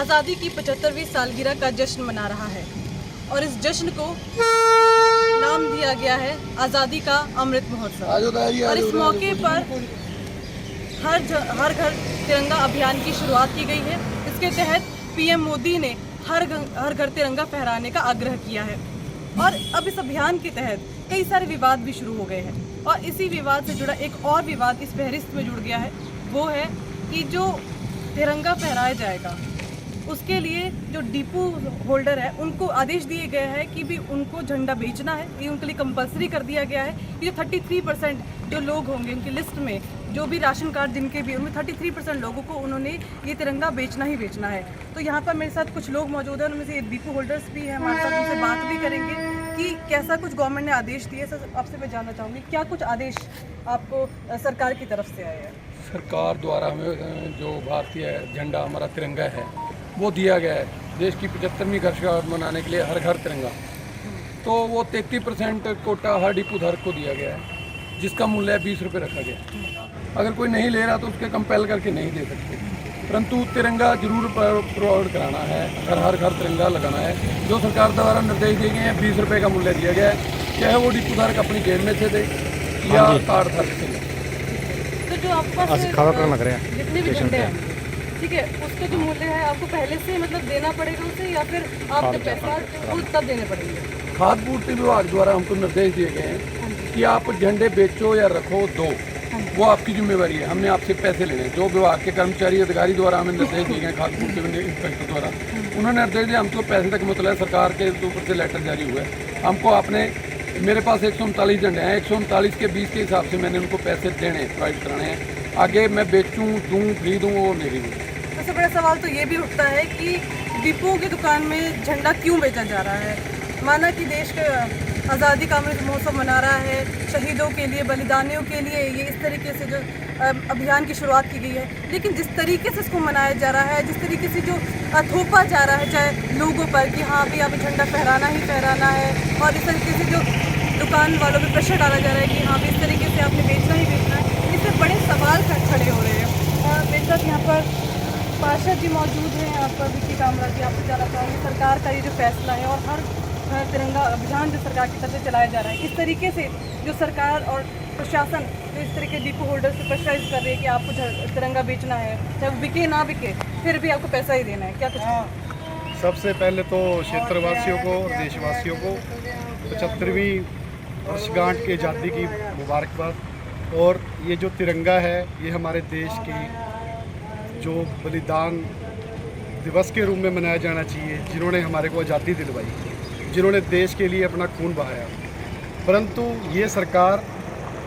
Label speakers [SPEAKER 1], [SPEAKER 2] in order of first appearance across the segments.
[SPEAKER 1] आज़ादी की 75वीं सालगिरह का जश्न मना रहा है और इस जश्न को नाम दिया गया है आज़ादी का अमृत महोत्सव। और इस मौके पर हर घर तिरंगा अभियान की शुरुआत की गई है। इसके तहत पीएम मोदी ने हर घर तिरंगा फहराने का आग्रह किया है और अब इस अभियान के तहत कई सारे विवाद भी शुरू हो गए हैं और इसी विवाद से जुड़ा एक और विवाद इस फहरिस्त में जुड़ गया है। वो है कि जो तिरंगा फहराया जाएगा उसके लिए जो डिपो होल्डर है उनको आदेश दिए गए हैं कि भी उनको झंडा बेचना है। ये उनके लिए कंपलसरी कर दिया गया है कि जो 33% जो लोग होंगे उनकी लिस्ट में जो भी राशन कार्ड जिनके भी उनमें 33% लोगों को उन्होंने ये तिरंगा बेचना ही बेचना है। तो यहाँ पर मेरे साथ कुछ लोग मौजूद हैं, उनमें से डिपो होल्डर्स भी हैं हमारे साथ, उनसे बात भी करेंगे कि कैसा कुछ गवर्नमेंट ने आदेश दिए। सर आपसे मैं जानना चाहूँगी क्या कुछ आदेश आपको सरकार की तरफ से आए हैं?
[SPEAKER 2] सरकार द्वारा हमें जो भारतीय झंडा हमारा तिरंगा है वो दिया गया है देश की 75वीं वर्षगांठ मनाने के लिए हर घर तिरंगा। तो वो 33% कोटा हर डिपो धारक को दिया गया है जिसका मूल्य 20 रुपये रखा गया। अगर कोई नहीं ले रहा तो उसके कंपेल करके नहीं दे सकते, परंतु तिरंगा जरूर प्रोवाइड कराना है, हर घर तिरंगा लगाना है। जो सरकार द्वारा निर्देश दिए गए हैं 20 रुपये का मूल्य दिया गया है, चाहे वो डिपो धारक अपनी जेब में से दे या कार्ड धारक से दे।
[SPEAKER 1] तो जो आपके पास जितने भी झंडे हैं ठीक है उसका जो मूल्य है आपको पहले से मतलब देना पड़ेगा उसे या फिर आप जब पैसा खुद तब देने पड़ेंगे?
[SPEAKER 2] खाद्य पूर्ति विभाग द्वारा हमको निर्देश दिए गए हैं कि आप झंडे बेचो या रखो दो, वो आपकी जिम्मेवारी है। हमने आपसे पैसे लेने हैं। जो विभाग के कर्मचारी अधिकारी द्वारा हमें निर्देश दिए गए खाद्य पूर्ति इंस्पेक्टर द्वारा, उन्होंने निर्देश दिया हमको पैसे तक मतलब सरकार के ऊपर से लेटर जारी हुआ है। हमको आपने मेरे पास 139 झंडे हैं, 139 के 20 के हिसाब से मैंने उनको पैसे देने प्रोवाइड कराने हैं। आगे मैं बेचूँ दूँ खरीदूँ वो मेरी नहीं।
[SPEAKER 1] सबसे बड़ा सवाल तो ये भी उठता है कि डिपो की दुकान में झंडा क्यों बेचा जा रहा है? माना कि देश का आज़ादी का अमृत महोत्सव मना रहा है, शहीदों के लिए बलिदानियों के लिए ये इस तरीके से जो अभियान की शुरुआत की गई है, लेकिन जिस तरीके से इसको मनाया जा रहा है, जिस तरीके से जो थोपा जा रहा है चाहे लोगों पर कि हाँ भी आप झंडा फहराना ही फहराना है, और इस तरीके से जो दुकान वालों पर प्रेशर डाला जा रहा है कि हाँ भी इस तरीके से आपने बेचना ही बेचना है, इससे बड़े सवाल खड़े हो रहे हैं। मेरे साथ यहाँ पर पार्षद जी मौजूद हैं, यहाँ पर विकी कामरा जी। आपसे जानना चाहूँगी सरकार का ये जो फैसला है और हर तिरंगा अभियान जो सरकार की तरफ से चलाया जा रहा है, इस तरीके से जो सरकार और प्रशासन जो इस तरीके डिपो होल्डर से प्रेशराइज कर रही है कि आपको तिरंगा बेचना है, चाहे वो बिके ना बिके फिर भी आपको पैसा ही देना है, क्या कुछ?
[SPEAKER 3] सबसे पहले तो क्षेत्रवासियों को और देशवासियों को 75वीं वर्षगांठ की आज़ादी की मुबारकबाद। और ये जो तिरंगा है ये हमारे देश की जो बलिदान दिवस के रूप में मनाया जाना चाहिए, जिन्होंने हमारे को आज़ादी दिलवाई, जिन्होंने देश के लिए अपना खून बहाया। परंतु ये सरकार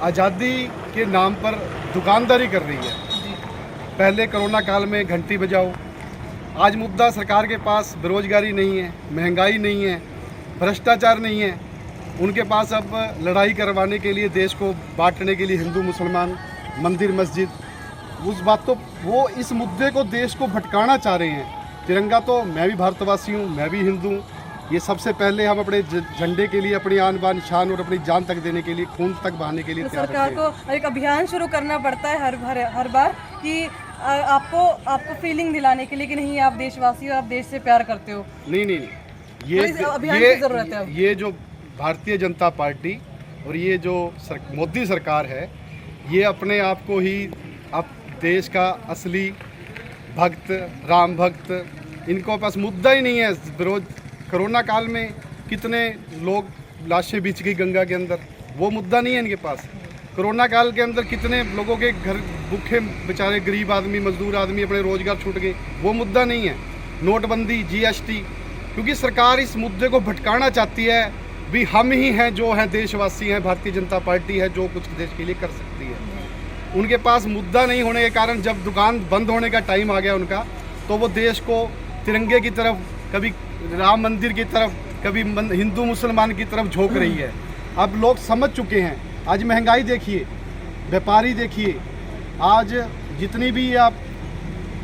[SPEAKER 3] आज़ादी के नाम पर दुकानदारी कर रही है। पहले कोरोना काल में घंटी बजाओ, आज मुद्दा सरकार के पास बेरोजगारी नहीं है, महंगाई नहीं है, भ्रष्टाचार नहीं है। उनके पास अब लड़ाई करवाने के लिए, देश को बांटने के लिए हिंदू मुसलमान, मंदिर मस्जिद, उस बात तो वो इस मुद्दे को देश को भटकाना चाह रहे हैं। तिरंगा तो मैं भी भारतवासी हूँ, मैं भी हिंदू हूँ। ये सबसे पहले हम अपने झंडे के लिए अपनी आन बान शान और अपनी जान तक देने के लिए, खून तक बहाने के लिए
[SPEAKER 1] तो सरकार को एक अभियान शुरू करना पड़ता है हर बार कि आपको फीलिंग दिलाने के लिए कि नहीं आप देशवासी हो, आप देश से प्यार करते हो।
[SPEAKER 3] नहीं,
[SPEAKER 1] ये अभियान की जरूरत है।
[SPEAKER 3] ये जो भारतीय जनता पार्टी और ये जो मोदी सरकार है, ये अपने आप को ही अब देश का असली भक्त, राम भक्त, इनको पास मुद्दा ही नहीं है। विरोध कोरोना काल में कितने लोग लाशें बिछ गई गंगा के अंदर, वो मुद्दा नहीं है इनके पास। कोरोना काल के अंदर कितने लोगों के घर भूखे बेचारे गरीब आदमी, मजदूर आदमी अपने रोजगार छूट गए, वो मुद्दा नहीं है। नोटबंदी, जीएसटी, क्योंकि सरकार इस मुद्दे को भटकाना चाहती है। भी हम ही हैं जो हैं देशवासी हैं, भारतीय जनता पार्टी है जो कुछ देश के लिए कर सकती है। उनके पास मुद्दा नहीं होने के कारण जब दुकान बंद होने का टाइम आ गया उनका, तो वो देश को तिरंगे की तरफ, कभी राम मंदिर की तरफ, कभी हिंदू मुसलमान की तरफ झोंक रही है। अब लोग समझ चुके हैं। आज महंगाई देखिए, व्यापारी देखिए, आज जितनी भी आप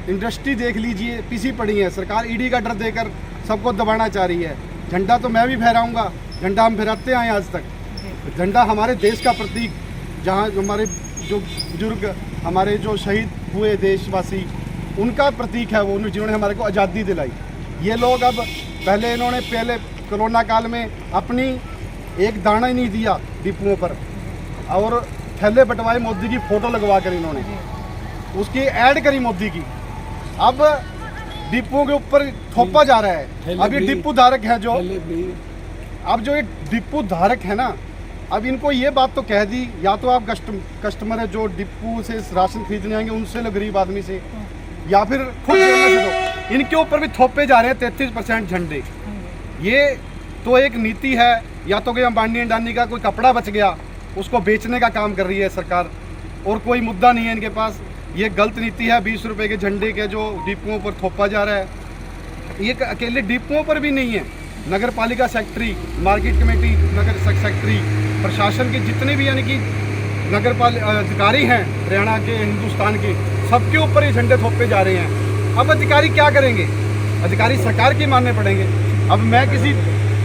[SPEAKER 3] इंडस्ट्री देख लीजिए पीसी पड़ी है। सरकार ईडी का डर देकर सबको दबाना चाह रही है। झंडा तो मैं भी फहराऊंगा, झंडा हम फहराते आए आज तक। झंडा हमारे देश का प्रतीक, जहाँ हमारे जो बुजुर्ग, हमारे जो शहीद हुए देशवासी, उनका प्रतीक है वो, जिन्होंने हमारे को आज़ादी दिलाई। ये लोग अब पहले कोरोना काल में अपनी एक दाना ही नहीं दिया डिपुओं पर, और थैले बंटवाए मोदी की फ़ोटो लगवा कर इन्होंने, उसकी ऐड करी मोदी की। अब डिपुओं के ऊपर थोपा जा रहा है। अब ये डिपू धारक है जो, अब जो ये डिपू धारक है ना, अब इनको ये बात तो कह दी, या तो आप कस्टमर है जो डिपू से राशन खरीदने आएंगे उनसे लो, गरीब आदमी से, या फिर खुद से दो। इनके ऊपर भी थोपे जा रहे हैं 33% झंडे। ये तो एक नीति है, या तो कोई अंबानी अंडानी का कोई कपड़ा बच गया उसको बेचने का काम कर रही है सरकार, और कोई मुद्दा नहीं है इनके पास। ये गलत नीति है। 20 रुपए के झंडे के जो डिपुओं पर थोपा जा रहा है, ये अकेले डिपुओं पर भी नहीं है, नगर पालिका सेक्रेटरी, मार्केट कमेटी, नगर सेक्रेटरी, प्रशासन के जितने भी यानी कि नगर अधिकारी हैं हरियाणा के, हिंदुस्तान के, सबके ऊपर ये झंडे थोपे जा रहे हैं। अब अधिकारी क्या करेंगे? अधिकारी सरकार के मानने पड़ेंगे। अब मैं किसी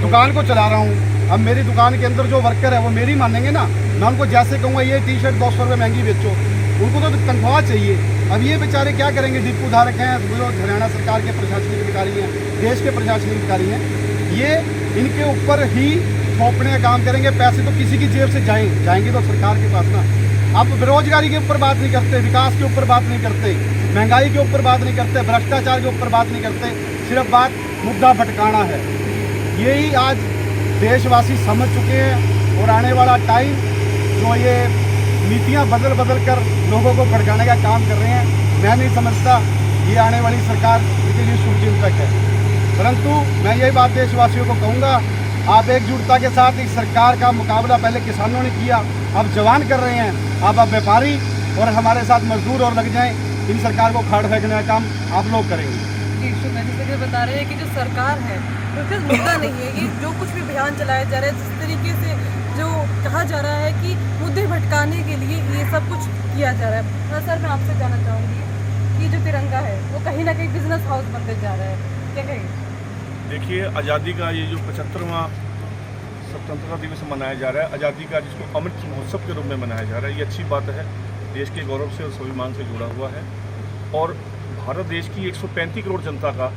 [SPEAKER 3] दुकान को चला रहा हूँ, अब मेरी दुकान के अंदर जो वर्कर है वो मेरी मानेंगे ना। मैं उनको जैसे कहूँगा ये टी-शर्ट 200 रुपये महंगी बेचो, उनको तो तनख्वाह चाहिए। अब ये बेचारे क्या करेंगे? डिपू धारक हैं, जो हरियाणा सरकार के प्रशासनिक अधिकारी हैं, देश के प्रशासनिक अधिकारी हैं, ये इनके ऊपर ही थोपने का काम करेंगे। पैसे तो किसी की जेब से जाएंगे तो सरकार के पास ना। अब बेरोजगारी के ऊपर बात नहीं करते, विकास के ऊपर बात नहीं करते, महंगाई के ऊपर बात नहीं करते, भ्रष्टाचार के ऊपर बात नहीं करते, सिर्फ बात मुद्दा भटकाना है। यही आज देशवासी समझ चुके हैं, और आने वाला टाइम जो ये नीतियां बदल कर लोगों को भड़काने का काम कर रहे हैं, मैं नहीं समझता ये आने वाली सरकार के लिए शुभचिंतक है। परंतु मैं यही बात देशवासियों को कहूँगा, आप एकजुटता के साथ इस सरकार का मुकाबला पहले किसानों ने किया, अब जवान कर रहे हैं, अब व्यापारी और हमारे साथ मजदूर और लग जाएं, इन सरकार को खाड़ फेंकने का काम आप लोग करेंगे।
[SPEAKER 1] जी शुक्रिया। जैसे कि बता रहे हैं कि जो सरकार है तो सिर्फ मुद्दा नहीं है, ये जो कुछ भी अभियान चलाया जा रहा है, जिस तरीके से जो कहा जा रहा है कि मुद्दे भटकाने के लिए ये सब कुछ किया जा रहा है। हाँ सर, मैं आपसे जानना चाहूँगी कि जो तिरंगा है वो कहीं ना कहीं बिजनेस हाउस बनते जा रहा है, क्या कहेंगे?
[SPEAKER 4] देखिए, आज़ादी का ये जो 75वां स्वतंत्रता दिवस मनाया जा रहा है, आज़ादी का जिसको अमृत महोत्सव के रूप में मनाया जा रहा है, ये अच्छी बात है, देश के गौरव से और स्वाभिमान से जुड़ा हुआ है। और भारत देश की 135 करोड़ जनता का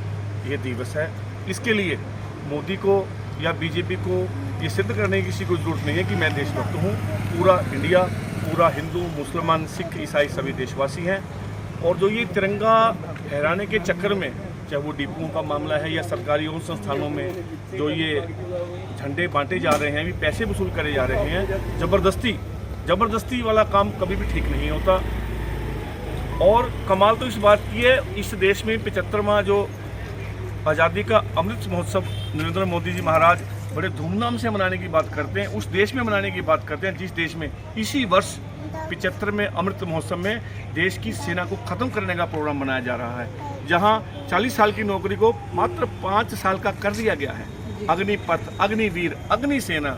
[SPEAKER 4] ये दिवस है। इसके लिए मोदी को या बीजेपी को ये सिद्ध करने की किसी को ज़रूरत नहीं है कि मैं देशभक्त हूँ। पूरा इंडिया, पूरा हिंदू, मुसलमान, सिख, ईसाई सभी देशवासी हैं। और जो ये तिरंगा फहराने के चक्कर में, चाहे वो डिपुओं का मामला है या सरकारी और संस्थानों में जो ये झंडे बांटे जा रहे हैं, भी पैसे वसूल करे जा रहे हैं, ज़बरदस्ती वाला काम कभी भी ठीक नहीं होता। और कमाल तो इस बात की है, इस देश में 75वां जो आज़ादी का अमृत महोत्सव नरेंद्र मोदी जी महाराज बड़े धूमधाम से मनाने की बात करते हैं, उस देश में मनाने की बात करते हैं जिस देश में इसी वर्ष 75 में अमृत महोत्सव में देश की सेना को ख़त्म करने का प्रोग्राम बनाया जा रहा है, जहां 40 साल की नौकरी को मात्र 5 साल का कर दिया गया है। अग्निपथ, अग्निवीर, अग्नि सेना।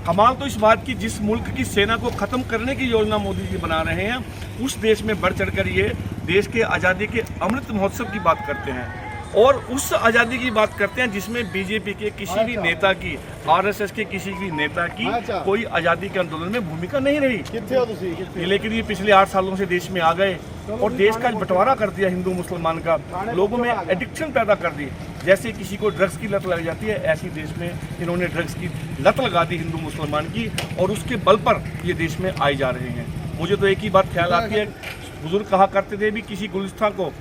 [SPEAKER 4] कमाल तो इस बात की, जिस मुल्क की सेना को ख़त्म करने की योजना मोदी जी बना रहे हैं, उस देश में बढ़ चढ़कर ये देश के आज़ादी के अमृत महोत्सव की बात करते हैं, और उस आज़ादी की बात करते हैं जिसमें बीजेपी के किसी भी नेता की, आरएसएस के किसी भी नेता की कोई आज़ादी के आंदोलन में भूमिका नहीं रही। लेकिन ये पिछले 8 सालों से देश में आ गए और देश का बंटवारा कर दिया हिंदू मुसलमान का, लोगों में एडिक्शन पैदा कर दी। जैसे किसी को ड्रग्स की लत लग जाती है, ऐसी देश में इन्होंने ड्रग्स की लत लगा दी हिंदू मुसलमान की, और उसके बल पर ये देश में आए जा रहे हैं। मुझे तो एक ही बात ख्याल आती है, बुजुर्ग कहा करते थे भी, किसी गुलिस्तान को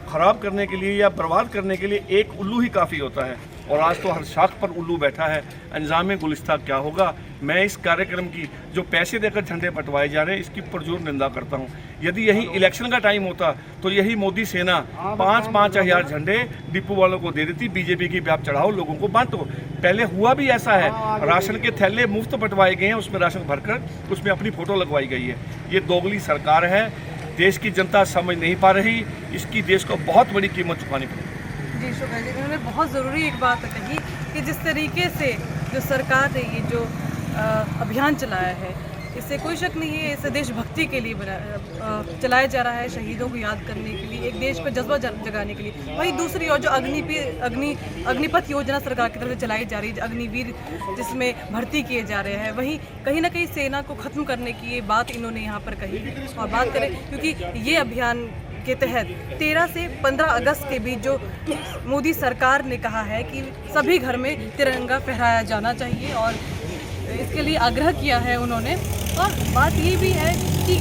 [SPEAKER 4] ख़राब करने के लिए या बर्बाद करने के लिए एक उल्लू ही काफ़ी होता है, और आज तो हर शाख पर उल्लू बैठा है। अंजाम गुलिस्तान क्या होगा? मैं इस कार्यक्रम की जो पैसे देकर झंडे बंटवाए जा रहे हैं, इसकी पुरजोर निंदा करता हूं। यदि यही इलेक्शन का टाइम होता तो यही मोदी सेना 5-5 हज़ार झंडे डिपो वालों को दे देती, बीजेपी की आप चढ़ाओ, लोगों को बांटो। पहले हुआ भी ऐसा है, राशन के थैले मुफ्त बंटवाए गए हैं, उसमें राशन भरकर उसमें अपनी फ़ोटो लगवाई गई है। ये दोगली सरकार है, देश की जनता समझ नहीं पा रही, इसकी देश को बहुत बड़ी कीमत चुकानी पड़ेगी।
[SPEAKER 1] जी शुक्रिया जी, उन्होंने बहुत ज़रूरी एक बात कही कि जिस तरीके से जो सरकार ने ये जो अभियान चलाया है, इससे कोई शक नहीं है, इसे देशभक्ति के लिए चलाया जा रहा है, शहीदों को याद करने के लिए, एक देश पर जज्बा जगाने के लिए। वहीं दूसरी ओर जो अग्निपथ योजना सरकार की तरफ से चलाई जा रही है, अग्निवीर जिसमें भर्ती किए जा रहे हैं, वहीं कहीं ना कहीं सेना को ख़त्म करने की ये बात इन्होंने यहाँ पर कही। और बात करें, क्योंकि ये अभियान के तहत 13 से 15 अगस्त के बीच जो मोदी सरकार ने कहा है कि सभी घर में तिरंगा फहराया जाना चाहिए और इसके लिए आग्रह किया है उन्होंने। और बात ये भी है कि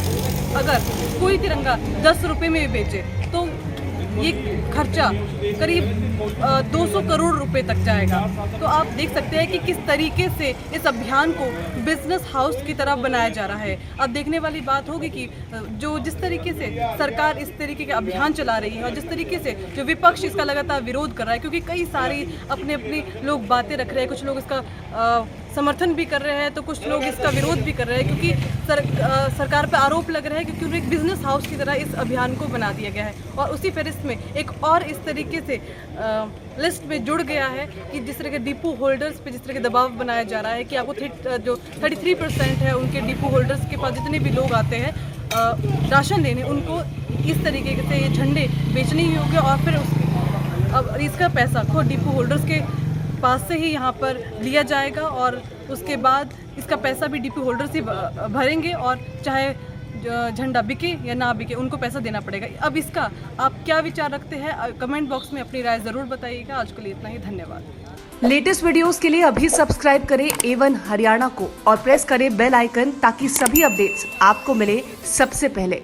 [SPEAKER 1] अगर कोई तिरंगा 10 रुपये में बेचे तो ये खर्चा करीब 200 करोड़ रुपए तक जाएगा। तो आप देख सकते हैं कि किस तरीके से इस अभियान को बिजनेस हाउस की तरह बनाया जा रहा है। अब देखने वाली बात होगी कि जिस तरीके से सरकार इस तरीके के अभियान चला रही है और जिस तरीके से जो विपक्ष इसका लगातार विरोध कर रहा है, क्योंकि कई सारी अपनी लोग बातें रख रहे हैं, कुछ लोग इसका समर्थन भी कर रहे हैं तो कुछ लोग इसका विरोध भी कर रहे हैं, क्योंकि सरकार पर आरोप लग रहा है क्योंकि उन्हें एक बिजनेस हाउस की तरह इस अभियान को बना दिया गया है और उसी फहरिस्त में एक और इस तरीके से लिस्ट में जुड़ गया है कि जिस तरह के डिपो होल्डर्स पे जिस तरह के दबाव बनाया जा रहा है कि आपको जो 33% है उनके डिपो होल्डर्स के पास जितने भी लोग आते हैं राशन लेने, उनको इस तरीके से ये झंडे बेचने ही होंगे और फिर अब इसका पैसा खुद डिपो होल्डर्स के पास से ही यहाँ पर लिया जाएगा और उसके बाद इसका पैसा भी डिपो होल्डर्स ही भरेंगे और चाहे झंडा बिके या ना बिके उनको पैसा देना पड़ेगा। अब इसका आप क्या विचार रखते हैं, कमेंट बॉक्स में अपनी राय ज़रूर बताइएगा। आज के लिए इतना ही, धन्यवाद।
[SPEAKER 5] लेटेस्ट वीडियोस के लिए अभी सब्सक्राइब करें A1 हरियाणा को और प्रेस करें बेल आइकन ताकि सभी अपडेट्स आपको मिले सबसे पहले।